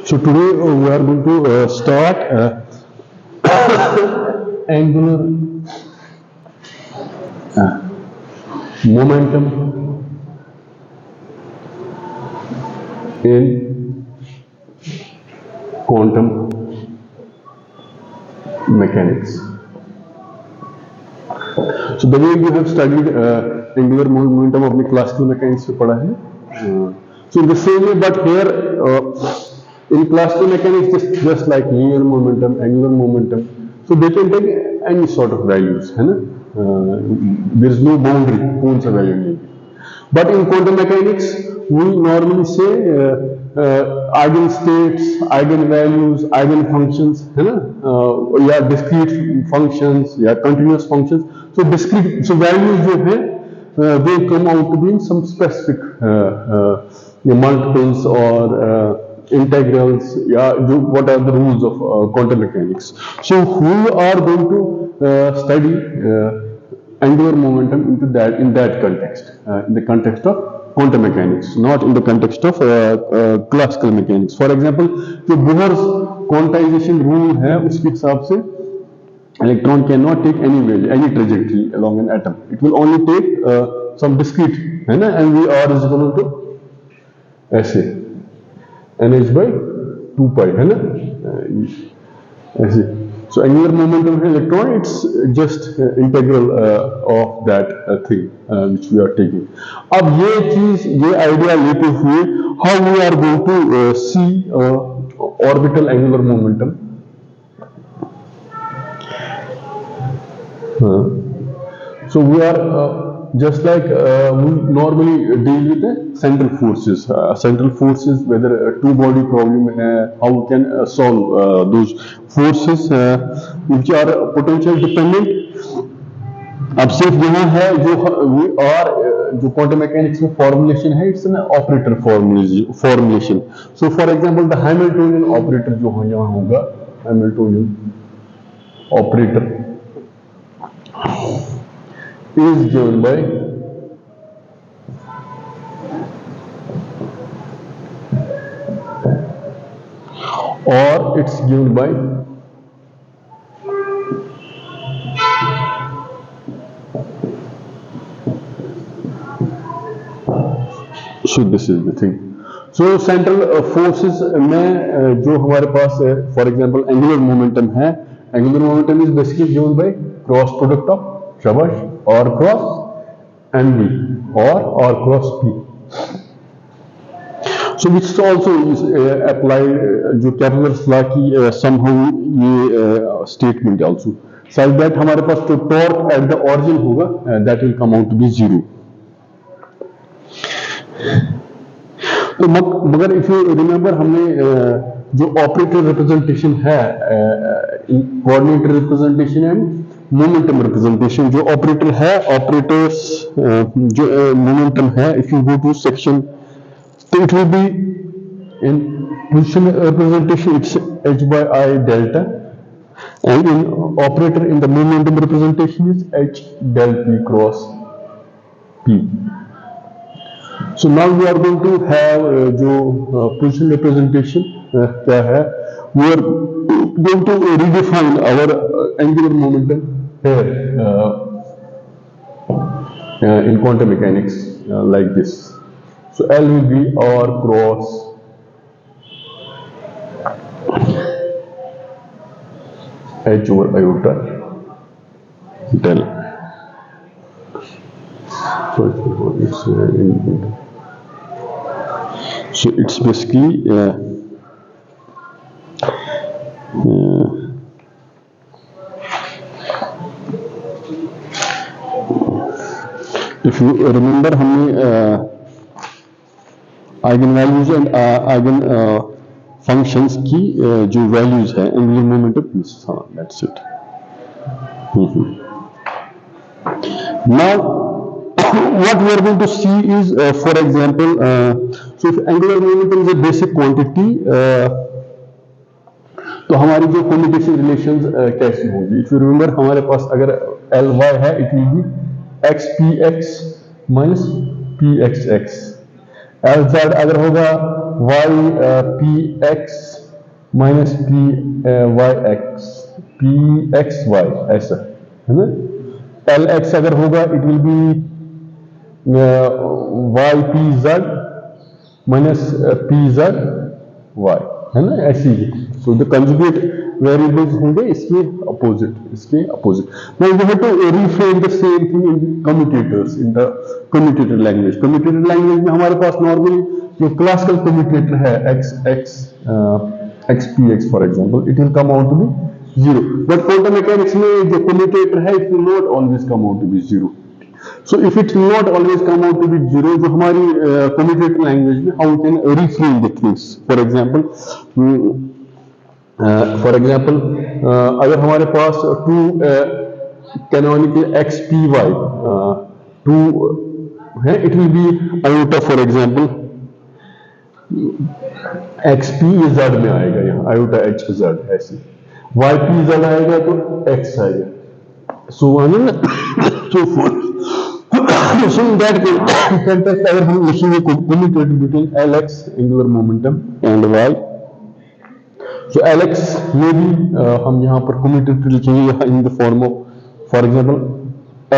So today we are going to start angular momentum in quantum mechanics. So the way you have studied angular momentum अपने classical mechanics में पढ़ा है. So in the same way, but here in classical mechanics, just like linear momentum, angular momentum, so they can take any sort of values, है ना? There is no boundary कौन सा value लेंगे. But in quantum mechanics, we normally say eigenstates, eigenvalues, eigenfunctions, है ना? या discrete functions या continuous functions. So discrete, so values जो है they come out to be in some specific multiples or integrals. Yeah, what are the rules of quantum mechanics? So we are going to study angular momentum in that context, in the context of quantum mechanics, not in the context of classical mechanics. For example, जो Bohr's quantization rule है उसके हिसाब से electron cannot take any value, any trajectory along an atom. It will only take some discrete, है ना? And we are is equal to ऐसे nh by 2 pi, है ना? ऐसे. So angular momentum of electron, it's just integral of that thing which we are taking. अब ये चीज, ये idea लेते हुए, how we are going to see orbital angular momentum. So we are just like we normally deal with the central forces. Central forces, whether two body problem, how we can solve those forces which are potential dependent. अब सिर्फ यहाँ है जो we are जो quantum mechanics में formulation है, it's an operator formulation. So for example, the Hamiltonian operator जो यहाँ होगा, Hamiltonian operator is given by or it's given by so this is the thing. So central forces में जो हमारे पास है, for example angular momentum है, angular momentum is basically given by cross product of शाबाश R cross NV or R cross P. So which also is applied जो Kepler's law की somehow ये statement also. Such that हमारे पास जो torque at the origin होगा that will come out to be 0. तो मगर if you remember हमने जो operator representation है coordinate representation and momentum representation, जो operator है, operators जो momentum है, if you go to section, so it will be in position representation it's h by I delta, and in operator in the momentum representation is h del p cross p. So now we are going to have जो position representation क्या है, we are going to redefine our angular momentum here in quantum mechanics like this. So L will be R cross H over iota del. So it's basically if you remember हमने eigen values and eigen functions की जो values है angular momentum, हाँ that's it. Now what we are going to see is for example so if angular momentum is a basic quantity तो हमारी जो commutation relations कैसी होंगी. If you remember हमारे पास अगर Ly है it will be xpx minus pxx. Lz अगर होगा Y P X minus P Y X, P X Y, ऐसा है ना। एल एक्स अगर होगा it will be Y P Z minus P Z Y, है ना, ऐसी ही। सो द कंजुगेट वेरिएबल्स होंगे इसके अपोजिट, इसके opposite. Now we have to reframe the same thing in commutators, in the commutator language. Commutator language में हमारे पास नॉर्मली जो क्लासिकल कम्यूटेटर है X x x P X for example, it will come out to be zero. But quantum mechanics में जो commutator है it will not always come out to be zero. So if it will not always come out to be zero, जो हमारी commutator language में how we can reframe the things. For example, अगर हमारे पास two canonical x p y two है, it will be iota for example x p z में आएगा, यहाँ iota h z ऐसे, y p z आएगा तो x आएगा, so on and so forth. So in that context अगर हम लिखेंगे commutator between Lx angular momentum and y, so Lx में भी हम यहाँ पर commutator लिखेंगे यहाँ in the form of for example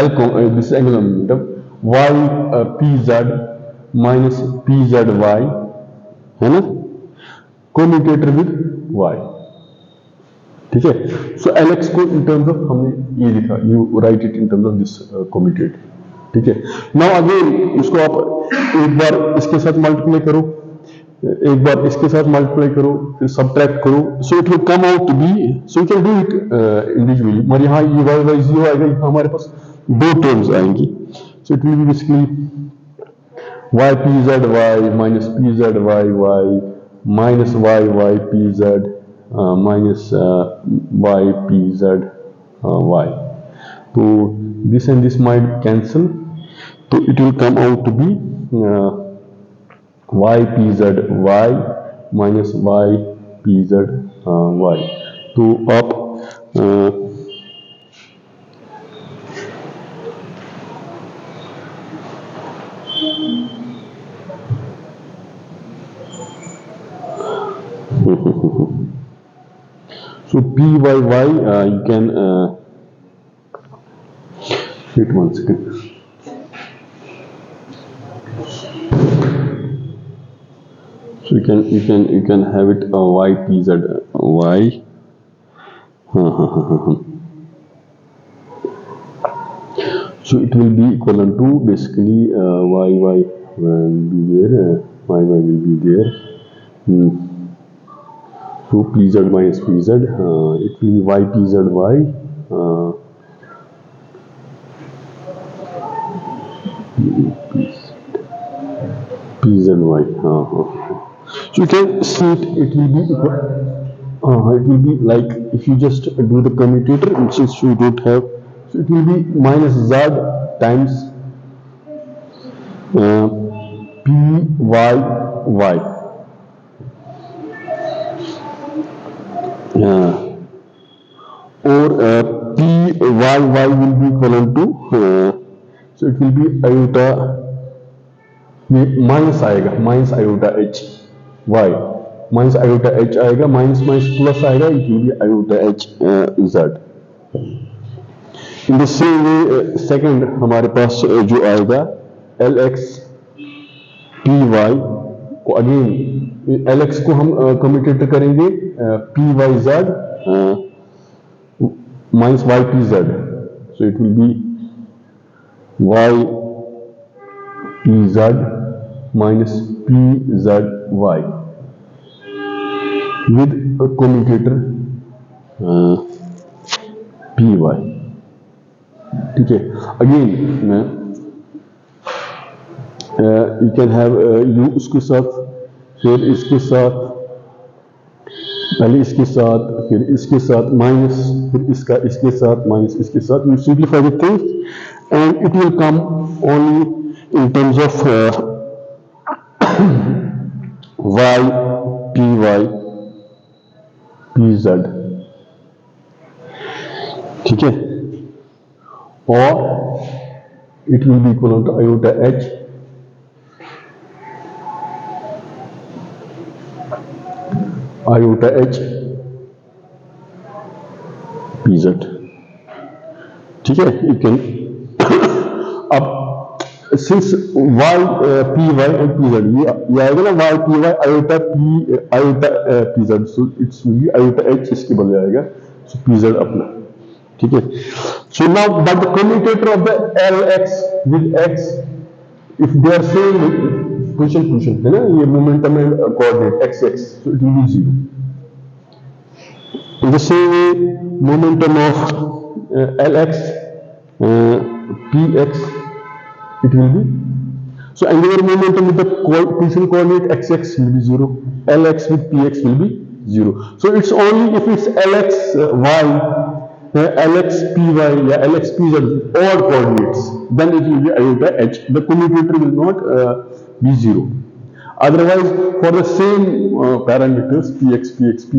L this is angular momentum y pz minus pzy, है ना, commutator with y, ठीक है। So Lx को in terms of हमने ये लिखा, you write it in terms of this commutator, ठीक है। नाउ अगेन इसको आप एक बार इसके साथ मल्टीप्लाई करो, एक बार इसके साथ मल्टीप्लाई करो, फिर सब्ट्रैक्ट करो, so it will come out to be, so you can do it individually. और यहाँ ये वाई वाई जीरो आएगा, यहाँ हमारे पास दो टर्म्स आएंगी, so it will be basically Y P Z Y minus P Z Y Y minus Y Y P Z minus Y P Z Y. तो this and this might cancel, so it will come out to be y pz y minus y pz y. तो आप so p y y you can wait 1 second. So you can have it y pz y. So it will be equivalent to basically y will be there, y will be there. So pz minus pz, it will be y pz y. PZY. So you can see it will be equal. It will be like if you just do the commutator, since you don't have, so it will be minus z times PYY. Or PYY will be equivalent to, so it will be iota, minus आएगा, minus iota H Y, minus iota H आएगा, minus minus plus आएगा, it will be iota H Z. In the same way second हमारे पास जो आएगा L X P Y को, again L X को हम कम्यूटेट करेंगे P Y Z minus Y P Z, so it will be Y P Z minus pzy with a commutator py, ठीक है। Again you can have you उसके साथ, फिर इसके साथ, पहले इसके साथ, फिर इसके साथ माइनस, फिर इसका इसके साथ माइनस, इसके साथ, you simplify the things and it will come only in terms of y py pz, ठीक है। और it will be equal to iota h iota h pz, ठीक है, you can अब since y py and pz ये आएगा ना, y py iota p iota pz, so it's will be iota h इसके बदले आएगा, so pz अपना, ठीक है. So now but the commutator of the lx with x, if they are same position है ना, ये momentum and coordinate xx, so it will be 0. In the same way, momentum of Lx, Px, it will be. So angular momentum with the position coordinate xx will be 0. Lx with Px will be 0. So it's only if it's Lx y, Lx py, yeah, Lx pz odd coordinates, then it will be iota h. The commutator will not be 0. Otherwise, for the same parameters px, px, py,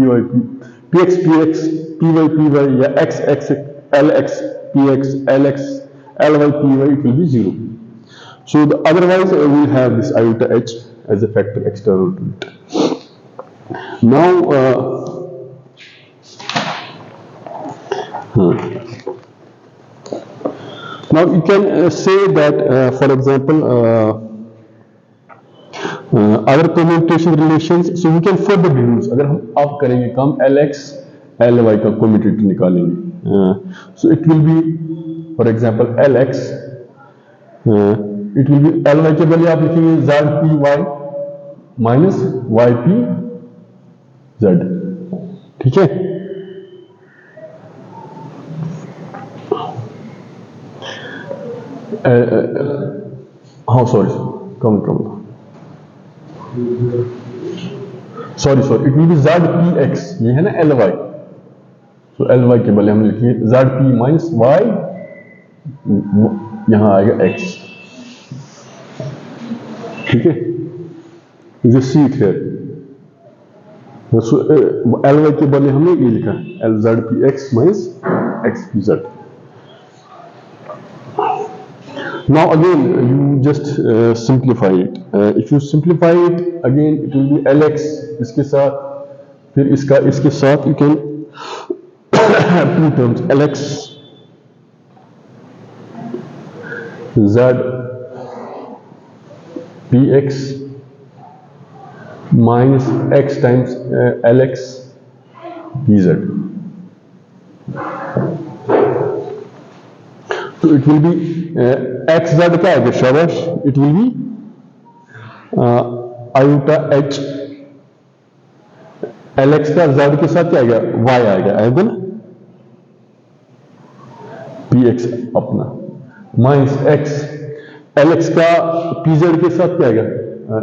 px, px, py, py, yeah, x, x, lx, px, lx, ly, py, it will be 0. So the, otherwise, we have this iota h as a factor external to it. Now, now you can say that, for example, other commutation relations, so we can further deduce. अगर हम अब करेंगे काम lx ly का commutator निकालेंगे, so it will be, for example, lx, it will be ly के बदले आप लिखेंगे z py minus yp z, ठीक है. हाँ sorry, come. Sorry, it will be zpx, ये है ना ly, so ly के बदले हम लिखिए zp minus y, यहां आएगा x, ठीक है. You see it here, so ly के बदले हमने ये लिखा zpx minus xpz. Now again you just simplify it. If you simplify it again, it will be lx इसके साथ, फिर इसका इसके साथ, you can have two terms, lx z px minus x times lx pz. So it will be xz क्या आएगा शाबाश, it will be iota h, lx का z के साथ क्या आएगा, y आएगा ना, px अपना minus x, lx का pz के साथ क्या आएगा,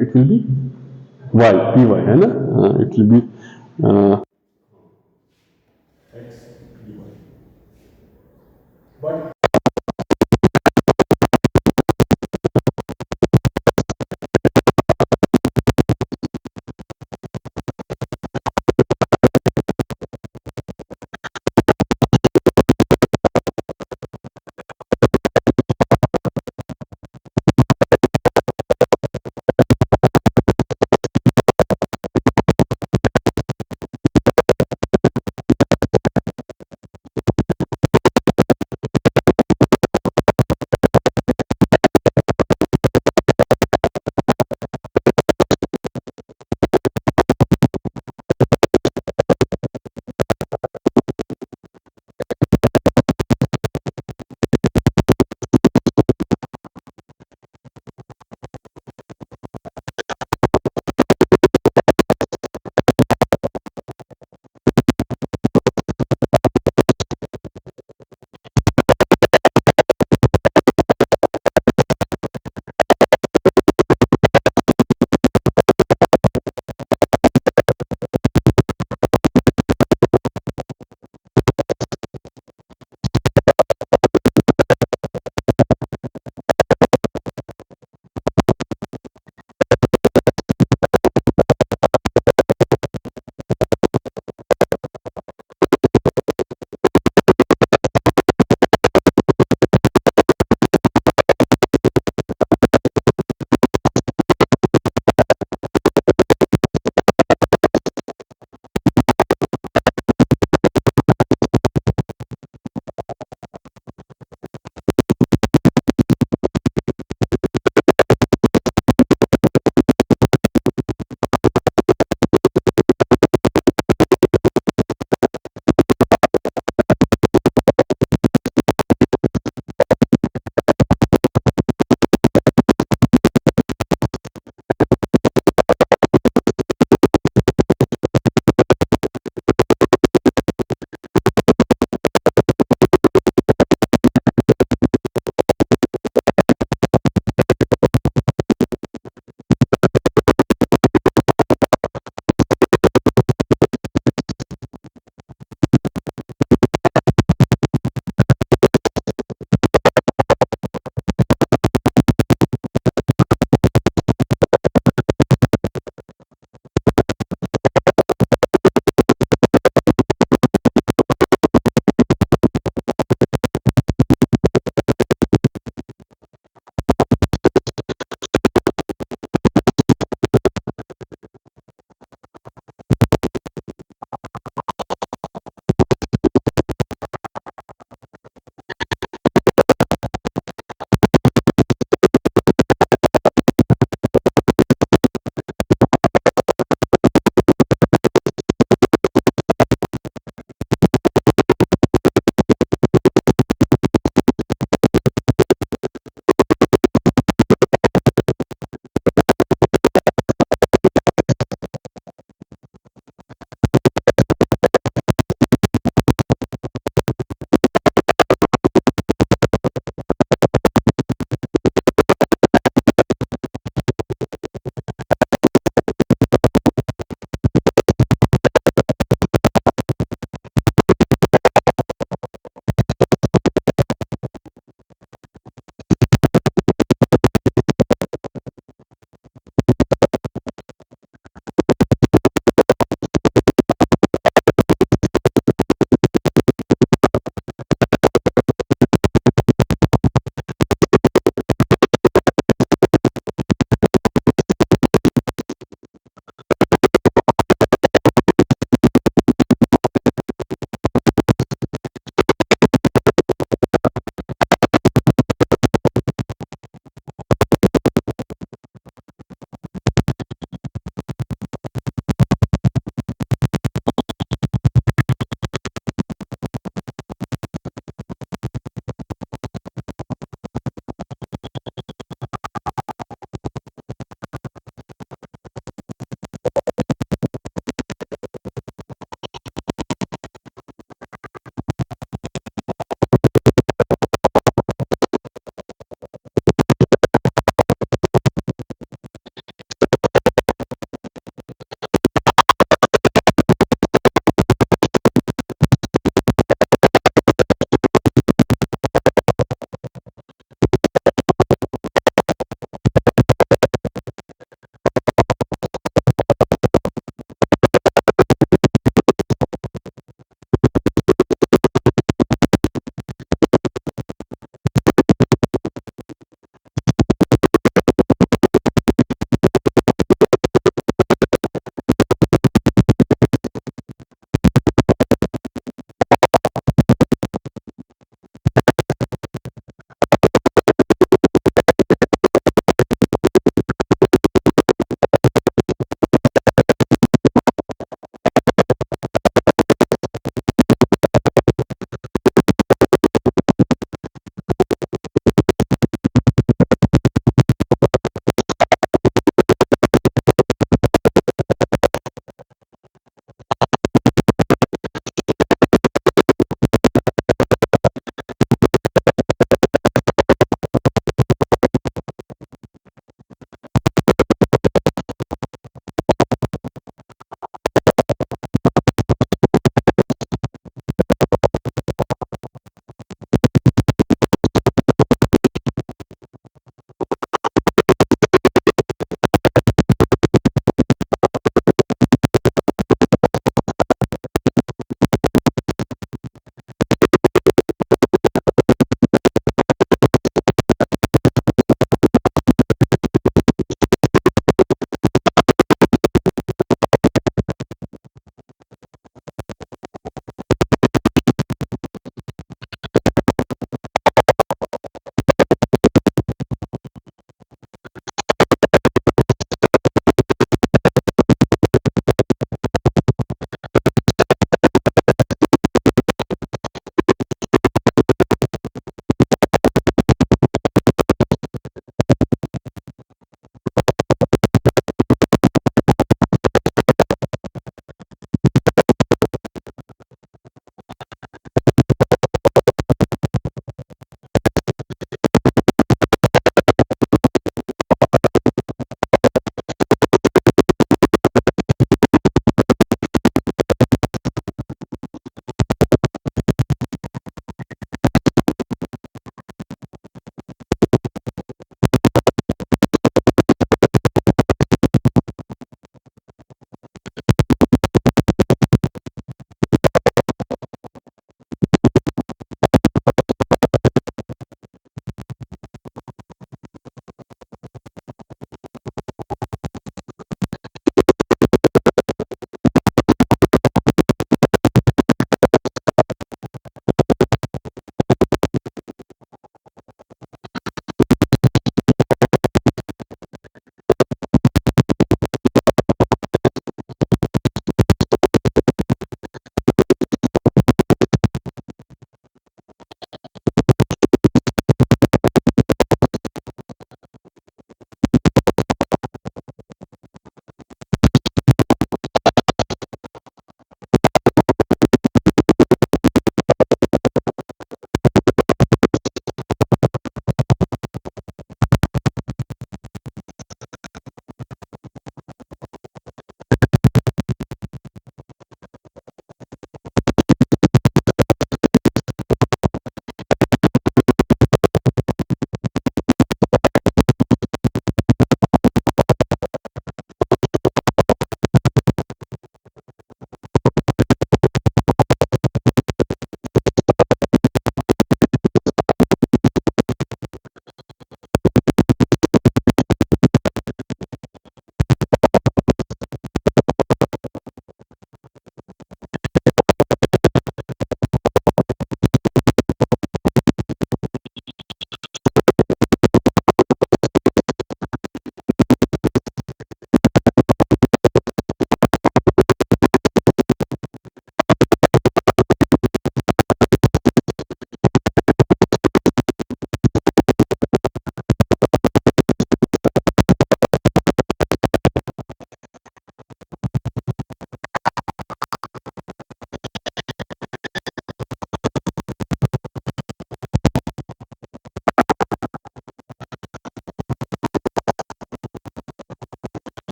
it will be y py है ना, it will be x py. But